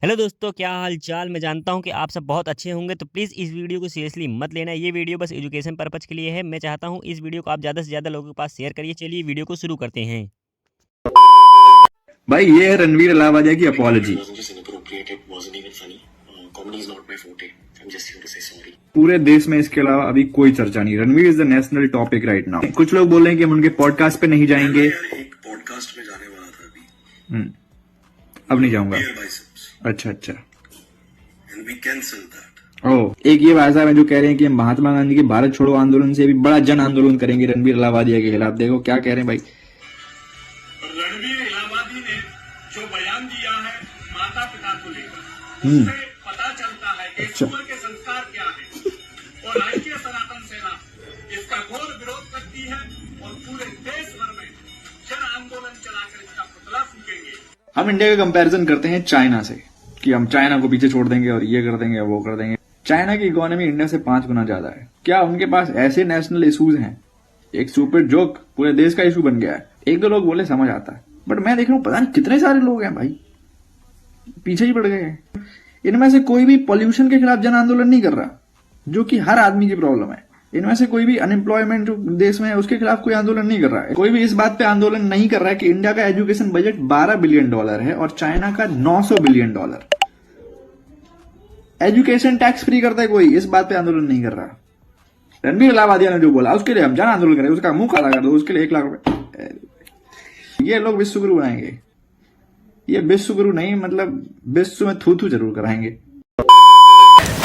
Hello दोस्तों, क्या हाल चाल। मैं जानता हूं कि आप सब बहुत अच्छे होंगे, तो प्लीज़ इस वीडियो को सीरियसली मत लेना। ये वीडियो बस एजुकेशन पर्पज़ के लिए है। मैं चाहता हूं इस वीडियो को आप ज़्यादा से ज़्यादा लोगों के पास शेयर करिए। चलिए वीडियो को शुरू करते हैं। भाई ये है रणवीर अलावादिया की अपॉलॉजी। पूरे देश में इसके अलावा अभी कोई चर्चा नहीं। Ranveer is the national topic right now. कुछ लोग बोल रहे हैं कि हम उनके पॉडकास्ट पे नहीं जाएंगे। एक पॉडकास्ट में जाने वाला था अभी। अब नहीं जाऊंगा। Dear biceps, अच्छा अच्छा। and we cancel that. ओह, एक ये भाई साहब है जो कह रहे हैं कि हम महात्मा गांधी के भारत छोड़ो आंदोलन से भी बड़ा जन आंदोलन करेंगे रणवीर अलावादिया के खिलाफ। देखो क्या कह रहे हैं भाई। रणवीर इलाहाबादी ने जो बयान दिया है माता पिता को लेकर, उससे पता चलता है कि अच्छा। ईश्वर के संस्कार क्या है। और राष्ट्रीय सनातन सेना इसका घोर विरोध करती है और पूरे देश भर में जन आंदोलन चलाकर इसका पुतला फूकेंगे। हम इंडिया का कंपैरिजन करते हैं चाइना से कि हम चाइना को पीछे छोड़ देंगे और ये कर देंगे वो कर देंगे। चाइना की इकोनॉमी इंडिया से 5 गुना ज्यादा है। क्या उनके पास ऐसे नेशनल इश्यूज हैं? एक सुपर जोक पूरे देश का इशू बन गया है। एक दो लोग बोले समझ आता है, बट मैं देख रहा हूं पता नहीं कितने सारे लोग हैं भाई पीछे ही पड़ गए हैं। इनमें से कोई भी पॉल्यूशन के खिलाफ जन आंदोलन नहीं कर रहा, जो कि हर आदमी की प्रॉब्लम है। इनमें से कोई भी अनएम्प्लॉयमेंट जो देश में है उसके खिलाफ कोई आंदोलन नहीं कर रहा है। कोई भी इस बात पे आंदोलन नहीं कर रहा है कि इंडिया का एजुकेशन बजट $12 बिलियन है और चाइना का $900 बिलियन। एजुकेशन टैक्स फ्री करता है, कोई इस बात पे आंदोलन नहीं कर रहा। रणवीर अलावादिया ने जो बोला उसके लिए हम जन आंदोलन करें, उसका मुंह काला कर दो, उसके लिए 1 लाख रुपए। ये लोग विश्वगुरु बनाएंगे। ये विश्वगुरु नहीं, मतलब विश्व में थू जरूर कराएंगे।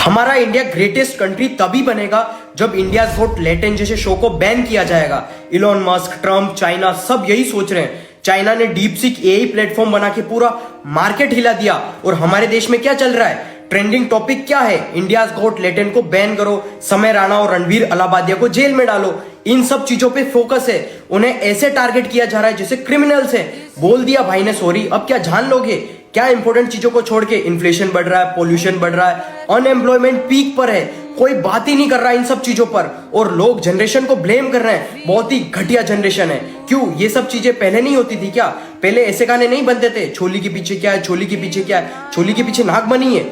हमारा इंडिया ग्रेटेस्ट कंट्री तभी बनेगा जब इंडिया गॉट टैलेंट जैसे शो को बैन किया जाएगा। इलॉन मस्क, ट्रम्प, चाइना सब यही सोच रहे हैं। चाइना ने डीपसीक एआई प्लेटफॉर्म बना के पूरा मार्केट हिला दिया और हमारे देश में क्या चल रहा है? ट्रेंडिंग टॉपिक क्या है? इंडिया गॉट टैलेंट को बैन करो, समय राणा और रणवीर अलाहाबादिया को जेल में डालो। इन सब चीजों पे फोकस है। उन्हें ऐसे टारगेट किया जा रहा है जैसे क्रिमिनल्स है। बोल दिया भाई ने सॉरी, अब क्या जान लोगे? क्या इंपॉर्टेंट चीजों को छोड़ के इन्फ्लेशन बढ़ रहा है, पोल्यूशन बढ़ रहा है, अनएम्प्लॉयमेंट पीक पर है, कोई बात ही नहीं कर रहा इन सब चीजों पर। और लोग जनरेशन को ब्लेम कर रहे हैं, बहुत ही घटिया जनरेशन है। क्यों? ये सब चीजें पहले नहीं होती थी क्या? पहले ऐसे गाने नहीं बनते थे, छोली के पीछे क्या है, छोली के पीछे क्या है, छोली के पीछे नाक बनी है,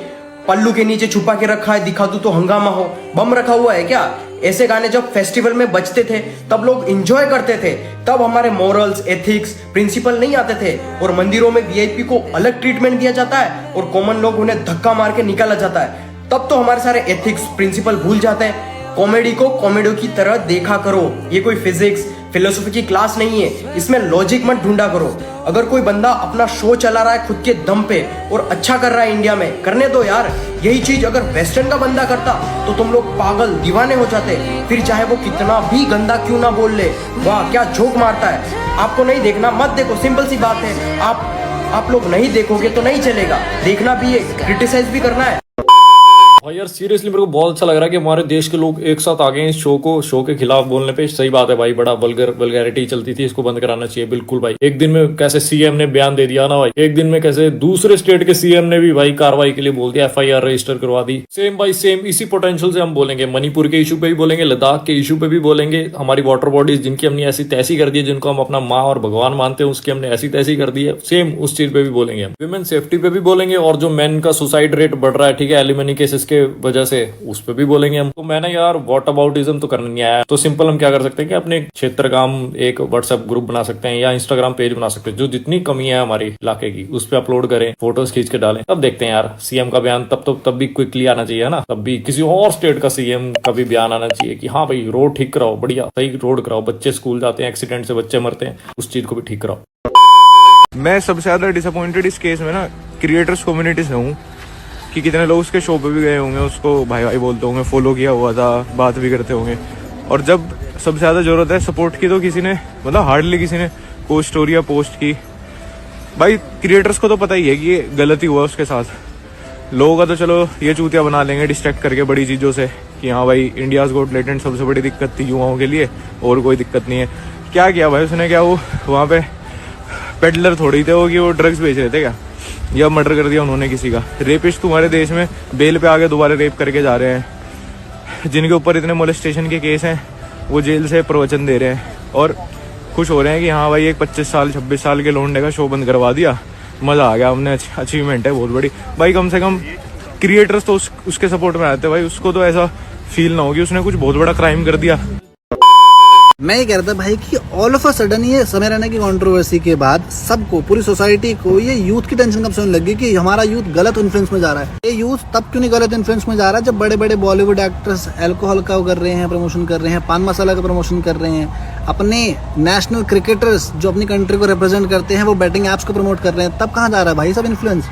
पल्लू के नीचे छुपा के रखा है, दिखा दूं तो हंगामा हो, बम रखा हुआ है क्या? ऐसे गाने जब फेस्टिवल में बजते थे तब लोग एंजॉय करते थे। तब हमारे मॉरल्स, एथिक्स, प्रिंसिपल नहीं आते थे और मंदिरों में वीआईपी को अलग ट्रीटमेंट दिया जाता है और कॉमन लोग उन्हें धक्का मार के निकाला जाता है। तब तो हमारे सारे एथिक्स, प्रिंसिपल भूल जाते हैं। कॉमेडी को कॉमेडी की तरह देखा करो। ये कोई फिजिक्स, फिलोसफी की क्लास नहीं है, इसमें लॉजिक मत ढूंढा करो। अगर कोई बंदा अपना शो चला रहा है खुद के दम पे और अच्छा कर रहा है इंडिया में, करने दो यार। यही चीज अगर वेस्टर्न का बंदा करता तो तुम लोग पागल दीवाने हो जाते, फिर चाहे वो कितना भी गंदा क्यों ना बोल ले। वाह क्या जोक मारता है। आपको नहीं देखना मत देखो, सिंपल सी बात है। आप लोग नहीं देखोगे तो नहीं चलेगा। देखना भी है, क्रिटिसाइज भी करना है। भाई यार सीरियसली मेरे को बहुत अच्छा लग रहा है कि हमारे देश के लोग एक साथ आ गए हैं इस शो के खिलाफ बोलने पे। सही बात है भाई, बड़ा वल्गैरिटी चलती थी, इसको बंद कराना चाहिए बिल्कुल भाई। एक दिन में कैसे सीएम ने बयान दे दिया ना भाई, एक दिन में कैसे दूसरे स्टेट के सीएम ने भी भाई कार्रवाई के लिए बोल दिया, एफआईआर रजिस्टर करवा दी। सेम भाई सेम इसी पोटेंशियल से हम बोलेंगे, मणिपुर के इशू पे भी बोलेंगे, लद्दाख के इशू पे भी बोलेंगे। हमारी वाटर बॉडीज जिनकी हमने ऐसी तैसी कर दी है, जिनको हम अपना माँ और भगवान मानते हैं, उसकी हमने ऐसी तैसी कर दी है, सेम उस चीज पे भी बोलेंगे हम। विमेन सेफ्टी पे भी बोलेंगे और जो मेन का सुसाइड रेट बढ़ रहा है, ठीक है, एलिमनी केसेस के वजह से, उस पे भी बोलेंगे हम। तो मैंने यार वॉट अबाउटिज्म तो करना नहीं आया, तो सिंपल हम क्या कर सकते हैं कि अपने क्षेत्र का हम एक व्हाट्सएप ग्रुप बना सकते हैं या इंस्टाग्राम पेज बना सकते हैं, जो जितनी कमी है हमारे इलाके की उस पे अपलोड करें, फोटोज खींच के डालें। तब देखते हैं यार सीएम का बयान, तब भी क्विकली आना चाहिए ना। तब भी किसी और स्टेट का सीएम का भी बयान आना चाहिए कि हाँ भाई रोड ठीक कराओ, बढ़िया सही रोड कराओ, बच्चे स्कूल जाते हैं, एक्सीडेंट से बच्चे मरते हैं, उस चीज को भी ठीक कराओ। मैं सबसे ज्यादा डिसअपॉइंटेड इस केस में ना क्रिएटर्स कम्युनिटी से हूँ कि कितने लोग उसके शो पे भी गए होंगे, उसको भाई भाई बोलते होंगे, फॉलो किया हुआ था, बात भी करते होंगे। और जब सबसे ज्यादा जरूरत है सपोर्ट की तो किसी ने, मतलब हार्डली किसी ने कोई स्टोरी या पोस्ट की। भाई क्रिएटर्स को तो पता ही है कि ये गलती हुआ उसके साथ। लोगों का तो चलो ये चूतिया बना लेंगे डिस्ट्रैक्ट करके बड़ी चीजों से कि हाँ भाई इंडियाज गॉट टैलेंट सबसे बड़ी दिक्कत थी युवाओं के लिए, और कोई दिक्कत नहीं है। क्या किया भाई उसने? क्या वो वहाँ पे पेडलर थोड़ी थे वो कि वो ड्रग्स बेच रहे थे क्या? या मर्डर कर दिया उन्होंने किसी का? रेपिस्ट तुम्हारे देश में बेल पे आके दोबारा रेप करके जा रहे हैं। जिनके ऊपर इतने मोलेस्टेशन के केस हैं वो जेल से प्रवचन दे रहे हैं और खुश हो रहे हैं कि हाँ भाई एक 25 साल 26 साल के लौंडे का शो बंद करवा दिया, मज़ा आ गया, हमने अचीवमेंट है बहुत बड़ी भाई। कम से कम क्रिएटर्स तो उसके सपोर्ट में आते भाई, उसको तो ऐसा फील ना हो कि उसने कुछ बहुत बड़ा क्राइम कर दिया। मैं ये कह रहा था भाई कि ऑल ऑफ अ सडन ये समय रहने की कंट्रोवर्सी के बाद सबको, पूरी सोसाइटी को ये यूथ की टेंशन कब से होने लगी कि हमारा यूथ गलत इन्फ्लुएंस में जा रहा है। ये यूथ तब क्यों नहीं गलत इन्फ्लुएंस में जा रहा है जब बड़े बड़े बॉलीवुड एक्टर्स अल्कोहल का कर रहे हैं, प्रमोशन कर रहे हैं, पान मसाला का प्रमोशन कर रहे हैं, अपने नेशनल क्रिकेटर्स जो अपनी कंट्री को रिप्रेजेंट करते हैं वो बैटिंग एप्स को प्रमोट कर रहे हैं, तब कहाँ जा रहा है भाई सब इन्फ्लुएंस।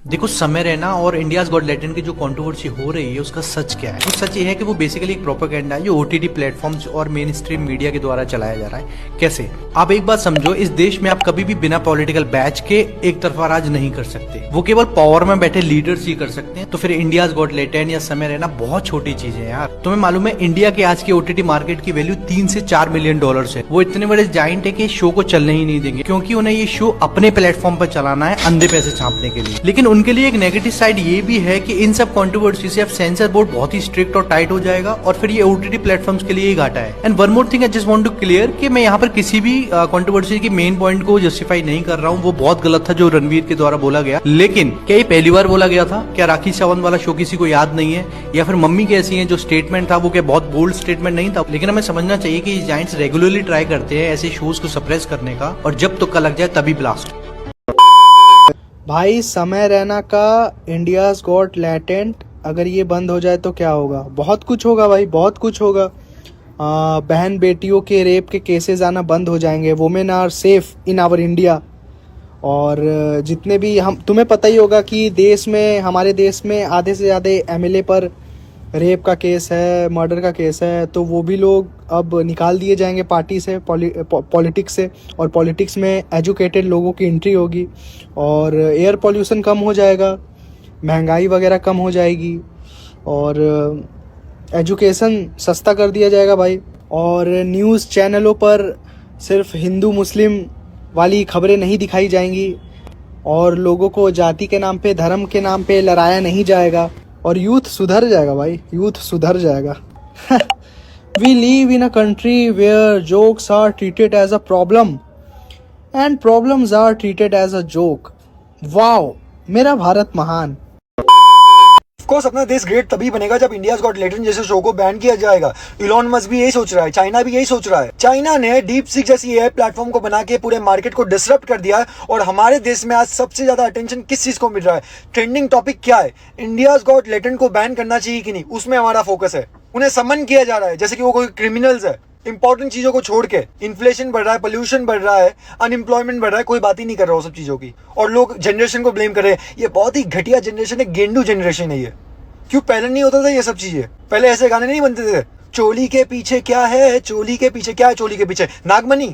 देखो, समय रैना और इंडियाज गॉट लैटेंट की जो कंट्रोवर्सी हो रही है उसका सच क्या है? वो सच ये है कि वो बेसिकली एक प्रोपेगेंडा है जो ओटीटी प्लेटफॉर्म्स और मेन स्ट्रीम मीडिया के द्वारा चलाया जा रहा है। कैसे? आप एक बात समझो, इस देश में आप कभी भी बिना पॉलिटिकल बैच के एक तरफा राज नहीं कर सकते, वो केवल पावर में बैठे लीडर्स ही कर सकते हैं। तो फिर इंडियाज गॉट लैटेंट या समय रैना बहुत छोटी चीज है यार। तुम्हें मालूम है इंडिया के आज के ओटीटी मार्केट की वैल्यू 3 से 4 मिलियन डॉलर है। वो इतने बड़े जाइंट है कि शो को चलने ही नहीं देंगे, क्योंकि उन्हें ये शो अपने प्लेटफॉर्म पर चलाना है अंधे पैसे छापने के लिए। लेकिन उनके लिए एक नेगेटिव साइड ये भी है कि इन सब कंट्रोवर्सी से अब सेंसर बोर्ड बहुत ही स्ट्रिक्ट और टाइट हो जाएगा और फिर ये ओटीटी प्लेटफॉर्म्स के लिए ही घाटा है। And one more thing I just want to clear कि मैं यहाँ पर किसी भी कंट्रोवर्सी की मेन पॉइंट को जस्टिफाई नहीं कर रहा हूँ, वो बहुत गलत था जो रणवीर के द्वारा बोला गया। लेकिन क्या ये पहली बार बोला गया था? क्या राखी सावंत वाला शो किसी को याद नहीं है? या फिर मम्मी कैसी है जो स्टेटमेंट था वो क्या बहुत बोल्ड स्टेटमेंट नहीं था? लेकिन हमें समझना चाहिए कि जायंट्स रेगुलरली ट्राई करते हैं ऐसे शोज को सप्रेस करने का, और जब तुक्का लग जाए तभी ब्लास्ट। भाई समय रैना का इंडियाज गॉट लैटेंट अगर ये बंद हो जाए तो क्या होगा? बहुत कुछ होगा भाई, बहुत कुछ होगा। बहन बेटियों के रेप के केसेस आना बंद हो जाएंगे, women are safe in our India. और जितने भी हम, तुम्हें पता ही होगा कि देश में, हमारे देश में आधे से ज़्यादा एमएलए पर रेप का केस है, मर्डर का केस है, तो वो भी लोग अब निकाल दिए जाएंगे पार्टी से, पॉलिटिक्स से, और पॉलिटिक्स में एजुकेटेड लोगों की एंट्री होगी और एयर पॉल्यूशन कम हो जाएगा, महंगाई वगैरह कम हो जाएगी और एजुकेशन सस्ता कर दिया जाएगा भाई। और न्यूज़ चैनलों पर सिर्फ हिंदू मुस्लिम वाली खबरें नहीं दिखाई जाएंगी और लोगों को जाति के नाम पे, धर्म के नाम पे लड़ाया नहीं जाएगा और यूथ सुधर जाएगा भाई, यूथ सुधर जाएगा। We live in a country where jokes are treated as a problem and problems are treated as a joke. Wow, मेरा भारत महान। ऑफ कोर्स अपना देश ग्रेट तभी बनेगा जब इंडियाज गॉट लैटेंट जैसे शो को बैन किया जाएगा। इलॉन मस्क भी यही सोच रहा है, चाइना भी यही सोच रहा है। चाइना ने डीप सीक जैसी एआई प्लेटफॉर्म को बना के पूरे मार्केट को डिसरप्ट कर दिया है और हमारे देश में आज सबसे ज्यादा अटेंशन किस चीज को मिल रहा है? ट्रेंडिंग टॉपिक क्या है? इंडियाज गॉट लैटेंट को बैन करना चाहिए कि नहीं, उसमें हमारा फोकस है। उन्हें समन किया जा रहा है जैसे कि वो कोई क्रिमिनल्स है। इंपॉर्टेंट चीजों को छोड़ के इन्फ्लेशन बढ़ रहा है, पोल्यूशन बढ़ रहा है, अनएम्प्लॉयमेंट बढ़ रहा है, कोई बात ही नहीं कर रहा हो सब चीजों की, और लोग जनरेशन को ब्लेम कर रहे हैं। ये बहुत ही घटिया जनरेशन है, गेंडू जनरेशन है ये। क्यों पहले नहीं होता था ये सब चीजें? पहले ऐसे गाने नहीं बनते थे? चोली के पीछे क्या है, चोली के पीछे क्या है, चोली के पीछे नागमणि,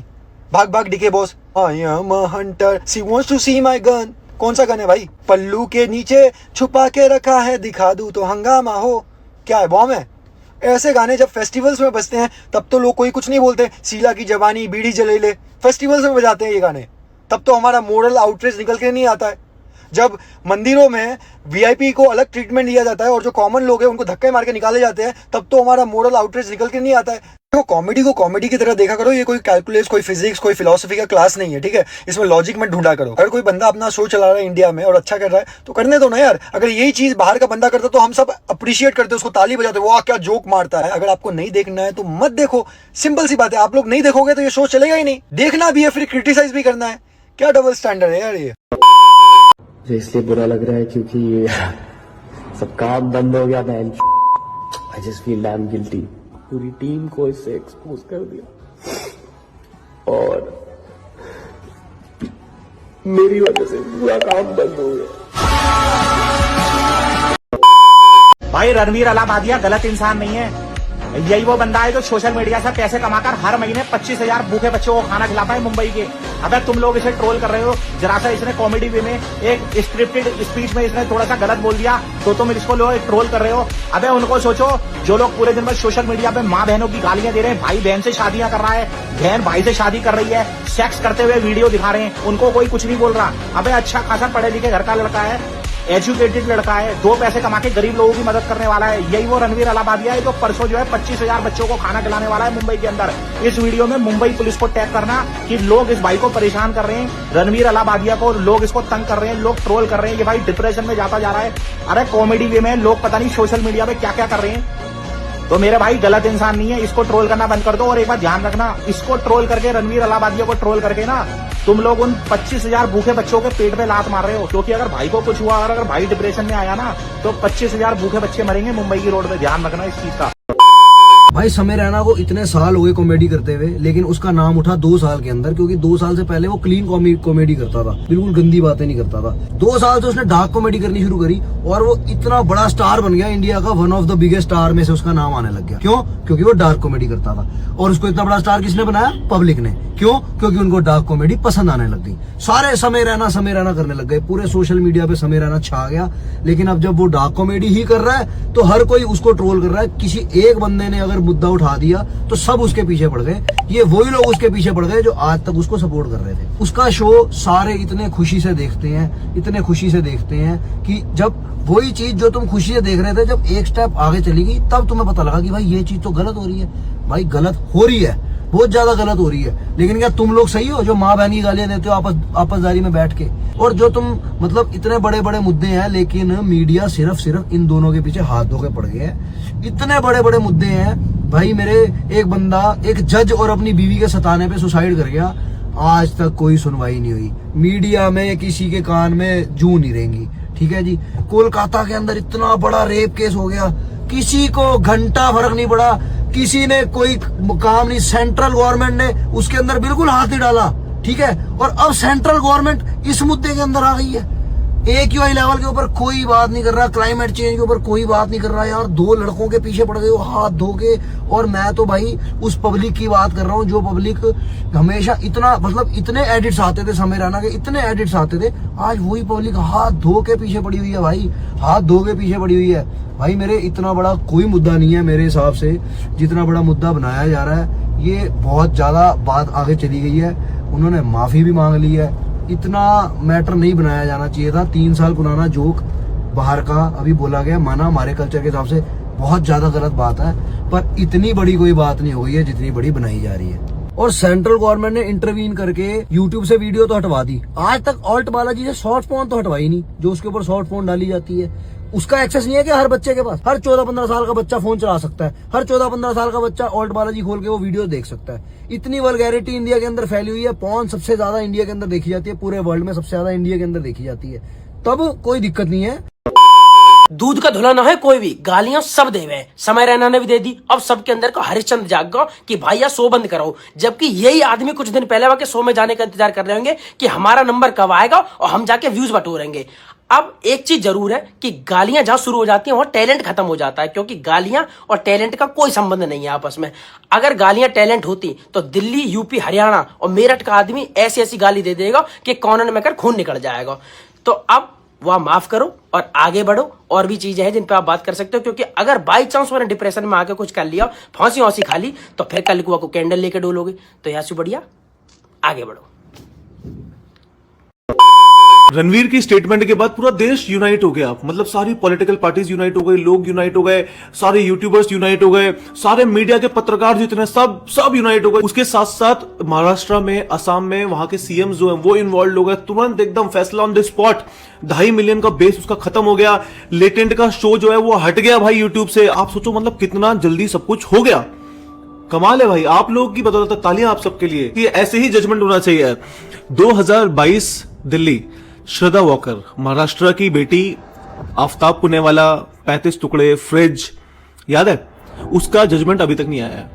भाग भाग DK Bose, I am a hunter, she wants to see my gun. कौन सा गाना है भाई? पल्लू के नीचे छुपा के रखा है, दिखा दूं तो हंगामा हो, क्या है बॉम्ब है? ऐसे गाने जब फेस्टिवल्स में बजते हैं तब तो लोग कोई कुछ नहीं बोलते। शीला की जवानी, बीड़ी जले ले, फेस्टिवल्स में बजाते हैं ये गाने, तब तो हमारा मोरल आउटरीच निकल के नहीं आता है। जब मंदिरों में वीआईपी को अलग ट्रीटमेंट दिया जाता है और जो कॉमन लोग हैं उनको धक्के मार के निकाले जाते हैं, तब तो हमारा मोरल आउटरीच निकल के नहीं आता है। देखो, कॉमेडी को कॉमेडी की तरह देखा करो, ये कोई कैलकुलस, कोई फिजिक्स, कोई फिलोसफी का क्लास नहीं है, ठीक है? इसमें लॉजिक मत ढूंढा करो। अगर कोई बंदा अपना शो चला रहा है इंडिया में और अच्छा कर रहा है तो करने दो ना यार। अगर यही चीज बाहर का बंदा करता तो हम सब अप्रिशिएट करते, उसको ताली बजाते, वाह क्या जोक मारता है। अगर आपको नहीं देखना है तो मत देखो, सिंपल सी बात है। आप लोग नहीं देखोगे तो ये शो चलेगा ही नहीं। देखना भी है फिर क्रिटिसाइज भी करना है, क्या डबल स्टैंडर्ड है यार ये। मुझे इसलिए बुरा लग रहा है क्योंकि ये सब काम बंद हो गया। I just feel dam guilty. पूरी टीम को इससे एक्सपोज कर दिया और मेरी वजह से पूरा काम बंद हो गया। भाई रणवीर अलाहाबादिया गलत इंसान नहीं है, यही वो बंदा है जो सोशल मीडिया से पैसे कमाकर हर महीने 25,000 भूखे बच्चों को खाना खिलाता है मुंबई के। अबे तुम लोग इसे ट्रोल कर रहे हो, जरा सा इसने कॉमेडी वे में एक स्क्रिप्टेड स्पीच में इसने थोड़ा सा गलत बोल दिया तो तुम इसको लोग ट्रोल कर रहे हो। अबे उनको सोचो जो लोग पूरे दिन में सोशल मीडिया पे माँ बहनों की गालियां दे रहे हैं, भाई बहन से शादियां कर रहा है, बहन भाई से शादी कर रही है, सेक्स करते हुए वीडियो दिखा रहे हैं, उनको कोई कुछ नहीं बोल रहा। अबे अच्छा खासा पढ़े लिखे घर का लड़का है, एजुकेटेड लड़का है, 2 पैसे कमा के गरीब लोगों की मदद करने वाला है। यही वो रणवीर अलाहाबादिया है जो परसों जो है 25,000 बच्चों को खाना खिलाने वाला है मुंबई के अंदर। इस वीडियो में मुंबई पुलिस को टैग करना कि लोग इस भाई को परेशान कर रहे हैं, रणवीर अलाहाबादिया को लोग इसको तंग कर रहे हैं, लोग ट्रोल कर रहे हैं, ये भाई डिप्रेशन में जाता जा रहा है। अरे कॉमेडी वे में लोग पता नहीं सोशल मीडिया पे क्या क्या कर रहे हैं। तो मेरे भाई गलत इंसान नहीं है, इसको ट्रोल करना बंद कर दो। और एक बात ध्यान रखना, इसको ट्रोल करके, रणवीर अलाहाबादिया को ट्रोल करके ना तुम लोग उन 25,000 भूखे बच्चों के पेट पे लात मार रहे हो। क्योंकि अगर भाई को कुछ हुआ और अगर भाई डिप्रेशन में आया ना तो 25,000 भूखे बच्चे मरेंगे मुंबई की रोड पे। ध्यान रखना इस चीज का। भाई समय रैना को इतने साल हो गए कॉमेडी करते हुए, लेकिन उसका नाम उठा 2 साल के अंदर, क्योंकि 2 साल से पहले वो क्लीन कॉमेडी करता था, बिल्कुल गंदी बातें नहीं करता था। 2 साल से उसने डार्क कॉमेडी करनी शुरू करी और वो इतना बड़ा स्टार बन गया, इंडिया का one of the biggest star में से उसका नाम आने लग गया। क्यों? क्योंकि वो डार्क कॉमेडी करता था। और उसको इतना बड़ा स्टार किसने बनाया? पब्लिक ने। क्यों? क्योंकि उनको डार्क कॉमेडी पसंद आने लग गई। सारे समय रैना करने लग गए, पूरे सोशल मीडिया पे समय रैना छा गया। लेकिन अब जब वो डार्क कॉमेडी ही कर रहा है तो हर कोई उसको ट्रोल कर रहा है। किसी एक बंदे ने अगर मुद्दा उठा दिया तो सब उसके पीछे पड़ गए। ये वही लोग उसके पीछे पड़ गए जो आज तक उसको सपोर्ट कर रहे थे। उसका शो सारे इतने खुशी से देखते हैं, इतने खुशी से देखते हैं कि जब वही चीज जो तुम खुशी से देख रहे थे जब एक स्टेप आगे चलेगी तब तुम्हें पता लगा कि भाई ये चीज तो गलत हो रही है। भाई गलत हो रही है, बहुत ज्यादा गलत हो रही है। लेकिन क्या तुम लोग सही हो जो माँ बहन की गालियां देते हो आपसदारी में बैठ के? और जो तुम मतलब इतने बड़े बड़े मुद्दे हैं लेकिन मीडिया सिर्फ इन दोनों के पीछे हाथ धो के पड़ गए हैं। इतने बड़े बड़े मुद्दे हैं भाई। मेरे एक बंदा एक जज और अपनी बीवी के सताने पे सुसाइड कर गया, आज तक कोई सुनवाई नहीं हुई। मीडिया में किसी के कान में जू नहीं रहेंगी। ठीक है जी। कोलकाता के अंदर इतना बड़ा रेप केस हो गया, किसी को घंटा फर्क नहीं पड़ा, किसी ने कोई काम नहीं, सेंट्रल गवर्नमेंट ने उसके अंदर बिल्कुल हाथ नहीं डाला। ठीक है। और अब सेंट्रल गवर्नमेंट इस मुद्दे के अंदर आ गई है। AQI लेवल के ऊपर कोई बात नहीं कर रहा, क्लाइमेट चेंज के ऊपर कोई बात नहीं कर रहा यार। 2 लड़कों के पीछे पड़ गए हो हाथ धो के। और मैं तो भाई उस पब्लिक की बात कर रहा हूँ जो पब्लिक हमेशा इतना मतलब इतने एडिट्स आते थे समय रैना के, इतने एडिट्स आते थे। आज वही पब्लिक हाथ धो के पीछे पड़ी हुई है भाई, हाथ धो के पीछे पड़ी हुई है भाई। मेरे इतना बड़ा कोई मुद्दा नहीं है मेरे हिसाब से, जितना बड़ा मुद्दा बनाया जा रहा है। ये बहुत ज्यादा बात आगे चली गई है, उन्होंने माफी भी मांग ली है। इतना मैटर नहीं बनाया जाना चाहिए था। 3 साल पुराना जोक बाहर का अभी बोला गया, माना हमारे कल्चर के हिसाब से बहुत ज्यादा गलत बात है, पर इतनी बड़ी कोई बात नहीं हुई है जितनी बड़ी बनाई जा रही है। और सेंट्रल गवर्नमेंट ने इंटरवीन करके यूट्यूब से वीडियो तो हटवा दी, आज तक ऑल्ट बालाजी से शॉर्ट फोन तो हटवाई नहीं, जो उसके ऊपर शॉर्ट फोन डाली जाती है। उसका एक्सेस नहीं है कि हर बच्चे के पास, हर 14-15 साल का बच्चा फोन चला सकता है, हर 14-15 साल का बच्चा ऑल्ट बालाजी खोल के वो वीडियो देख सकता है। इतनी वल्गैरिटी इंडिया के अंदर फैली हुई है। पॉर्न सबसे ज्यादा इंडिया के अंदर देखी जाती है, पूरे वर्ल्ड में सबसे ज्यादा इंडिया के अंदर देखी जाती है। तब कोई दिक्कत नहीं है। दूध का धुला ना है कोई भी, गालियां सब देवे हैं। समय रैना ने भी दे दी। अब सबके अंदर का हरिश्चंद्र जाग गया कि भाई यार शो बंद करो। जबकि यही आदमी कुछ दिन पहले वाके शो में जाने का इंतजार कर रहे होंगे कि हमारा नंबर कब आएगा और हम जाके व्यूज बटोरेंगे। अब एक चीज जरूर है कि गालियां जहां शुरू हो जाती हैं वहां टैलेंट खत्म हो जाता है, क्योंकि गालियां और टैलेंट का कोई संबंध नहीं है आपस में। अगर गालियां टैलेंट होती तो दिल्ली, यूपी, हरियाणा और मेरठ का आदमी ऐसी ऐसी गाली दे देगा कि कॉर्नर में कर खून निकल जाएगा। तो अब वह माफ करो और आगे बढ़ो। और भी चीजें हैं जिन पे आप बात कर सकते हो, क्योंकि अगर बाई चांस मैंने डिप्रेशन में आके कुछ कर लिया, फांसी वांसी खा ली, तो फिर कल को कैंडल लेके डोलोगे। तो यहाँ से बढ़िया आगे बढ़ो। रणवीर की स्टेटमेंट के बाद पूरा देश यूनाइट हो गया। मतलब सारी पॉलिटिकल पार्टीज यूनाइट हो गई, लोग यूनाइट हो गए, सारे यूट्यूबर्स यूनाइट हो गए, सारे मीडिया के पत्रकार जितने सब यूनाइट हो गए। उसके साथ साथ महाराष्ट्र में, असम में वहां के सीएम जो है वो इन्वॉल्व हो गए। तुरंत एकदम फैसला ऑन द स्पॉट। 2.5 मिलियन का बेस उसका खत्म हो गया। लेटेंट का शो जो है वो हट गया भाई यूट्यूब से। आप सोचो मतलब कितना जल्दी सब कुछ हो गया। कमाल है भाई, आप लोगों की बदौलत। तालियां आप सबके लिए। ये ऐसे ही जजमेंट होना चाहिए। 2022 दिल्ली, श्रद्धा वॉकर, महाराष्ट्र की बेटी, आफ्ताब पुनेवाला, 35 टुकड़े, फ्रिज, याद है? उसका जजमेंट अभी तक नहीं आया है।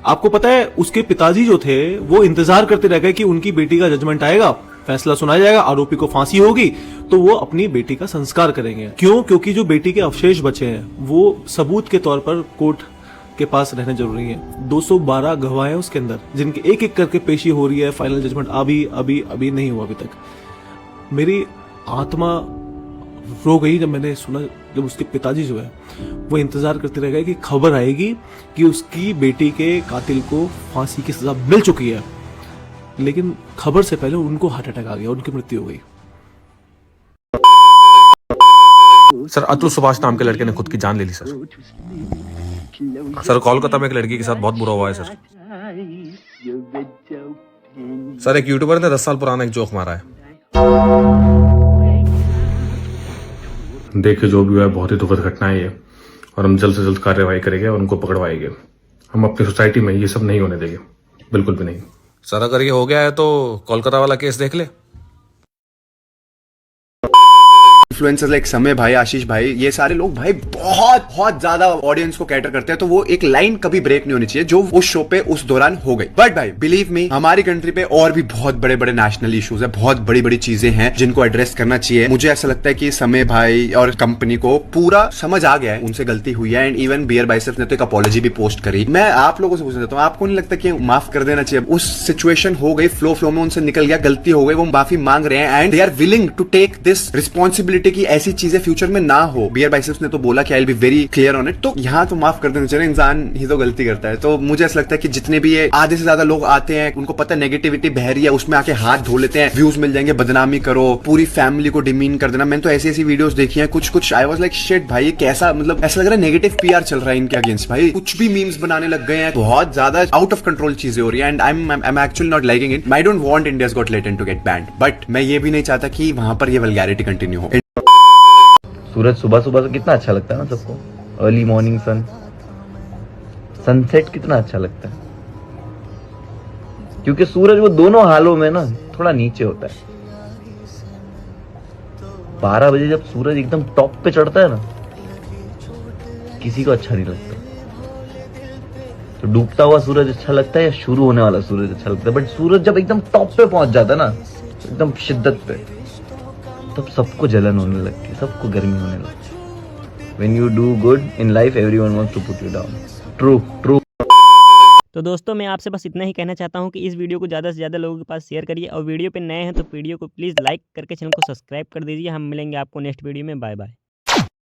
आपको पता है उसके पिताजी जो थे वो इंतजार करते रह गए कि उनकी बेटी का जजमेंट आएगा, फैसला सुनाया जाएगा, आरोपी को फांसी होगी तो वो अपनी बेटी का संस्कार करेंगे। क्यों? क्योंकि जो बेटी के अवशेष बचे हैं वो सबूत के तौर पर कोर्ट के पास रहने जरूरी है। 212 गवाह हैं उसके अंदर, जिनके एक एक करके पेशी हो रही है। फाइनल जजमेंट अभी नहीं हुआ अभी तक। मेरी आत्मा रो गई जब मैंने सुना, जब उसके पिताजी जो है वो इंतजार करते रह गए कि खबर आएगी कि उसकी बेटी के कातिल को फांसी की सजा मिल चुकी है। लेकिन खबर से पहले उनको हार्ट अटैक आ गया, उनकी मृत्यु हो गई। सर अतुल सुभाष नाम के लड़के ने खुद की जान ले ली सर। सर कोलकाता में एक लड़की के साथ बहुत बुरा हुआ है सर। सर एक यूट्यूबर ने 10 साल पुराना एक जोक मारा है। देखिए जो भी हुआ है बहुत ही दुखद घटना है ये, और हम जल्द से जल्द कार्रवाई करेंगे और उनको पकड़वाएंगे। हम अपनी सोसाइटी में ये सब नहीं होने देंगे, बिल्कुल भी नहीं। सर अगर ये हो गया है तो कोलकाता वाला केस देख ले। इन्फ्लुएंसर्स लाइक समय भाई, आशीष भाई, ये सारे लोग भाई बहुत बहुत ज्यादा ऑडियंस को कैटर करते हैं, तो वो एक लाइन कभी ब्रेक नहीं होनी चाहिए जो उस शो पे उस दौरान हो गई। बट भाई बिलीव मी, हमारी कंट्री पे और भी बहुत बड़े बड़े नेशनल इश्यूज है, बहुत बड़ी बड़ी चीजें हैं जिनको एड्रेस करना चाहिए। मुझे ऐसा लगता है कि समय भाई और कंपनी को पूरा समझ आ गया है, उनसे गलती हुई है। एंड इवन बियर बाइसेप्स ने तो एक अपॉलॉजी भी पोस्ट करी। मैं आप लोगों से पूछना चाहता हूँ, आपको नहीं लगता कि माफ कर देना चाहिए? उस सिचुएशन हो गई, फ्लो में उनसे निकल गया, गलती हो गई, वो माफी मांग रहे हैं and they are willing to take this responsibility की ऐसी चीजें फ्यूचर में ना हो। बियर बाइसेप्स ने तो बोला कि I will be very clear on it, तो यहाँ तो माफ कर देना चाहिए। इंसान ही तो गलती करता है। तो मुझे ऐसा लगता है कि जितने भी ये आधे से ज्यादा लोग आते हैं, उनको पता है नेगेटिविटी बह रही है, उसमें आके हाथ धो लेते हैं, व्यूज मिल जाएंगे, बदनामी करो, पूरी फैमिली को डिमीन कर देना। मैंने तो ऐसी ऐसी वीडियोस देखी हैं, कुछ आई वाज लाइक शिट भाई, कैसा मतलब ऐसा लग रहा है नेगेटिव पीआर चल रहा है इनके अगेंस्ट भाई। कुछ भी मीम्स बनाने लग गए हैं, बहुत ज्यादा आउट ऑफ कंट्रोल चीजें हो रही है and I am actually not liking it. I don't want India's got talent to get banned, but मैं ये भी नहीं चाहता कि वहां पर ये वल्गैरिटी कंटिन्यू हो। सूरज सुबह सुबह से कितना अच्छा लगता है ना सबको, अर्ली मॉर्निंग सनसेट कितना अच्छा लगता है, क्योंकि सूरज वो दोनों हालों में ना थोड़ा नीचे होता है। 12 बजे जब सूरज एकदम टॉप पे चढ़ता है ना, किसी को अच्छा नहीं लगता। तो डूबता हुआ सूरज अच्छा लगता है या शुरू होने वाला सूरज अच्छा लगता है? बट सूरज जब एकदम टॉप पे पहुंच जाता है ना, एकदम शिद्दत पे, तब सबको जलन होने लगती है, सबको गर्मी होने लगती है। When you do good in life, everyone wants to put you down. True. तो दोस्तों मैं आपसे बस इतना ही कहना चाहता हूँ कि इस वीडियो को ज़्यादा से ज़्यादा लोगों के पास शेयर करिए, और वीडियो पे नए हैं तो वीडियो को प्लीज़ लाइक करके चैनल को सब्सक्राइब कर दीजिए। हम मिलेंगे आपको नेक्स्ट वीडियो में। Bye bye.